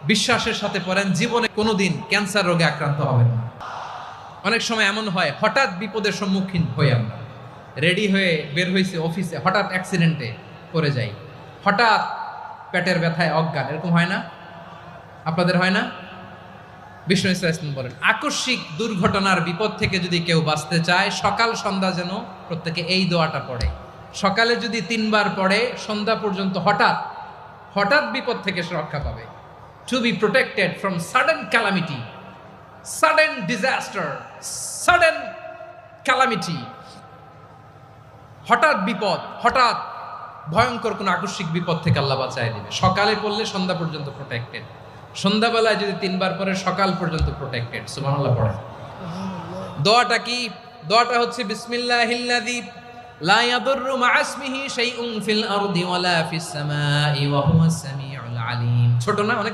বিশ্বাসের সাথে পড়েন, জীবনে কোনোদিন ক্যান্সার রোগে আক্রান্ত হবেন না। অনেক সময় এমন হয়, হঠাৎ বিপদের সম্মুখীন হই আমরা, রেডি হয়ে বের হয়েছে অফিসে, হঠাৎ অ্যাক্সিডেন্টে পড়ে যাই, হঠাৎ পেটের ব্যথায় অজ্ঞান, এরকম হয় না? আপনাদের হয় না? বিষ্ণু ইসলাম বলেন, আকস্মিক দুর্ঘটনার বিপদ থেকে যদি কেউ বাঁচতে চায়, সকাল সন্ধ্যা যেন প্রত্যেকে এই দোয়াটা পড়ে। সকালে যদি 3 বার পড়ে, সন্ধ্যা পর্যন্ত হঠাৎ হঠাৎ বিপদ থেকে সে রক্ষা পাবে। To be protected from sudden calamity, sudden disaster, sudden calamity, হঠাৎ বিপদ, হঠাৎ ভয়ঙ্কর কোন আকস্মিক বিপদ থেকে আল্লাহ বাঁচায় দিবে। সকালে পড়লে সন্ধ্যা পর্যন্ত প্রোটেক্টেড, সন্ধ্যাবেলায় যদি 3 বার পরে সকাল পর্যন্ত প্রোটেক্টেড। সুবহানাল্লাহ পড়ে। দোয়াটা কি? দোয়াটা হচ্ছে বিসমিল্লাহিল্লাযী লা ইয়াদুররু মা ইসমিহি শাইউন ফিল আরদি ওয়ালা ফিস সামাই ওয়া হুয়াস সামিউল আলিম। ছোট না? অনেক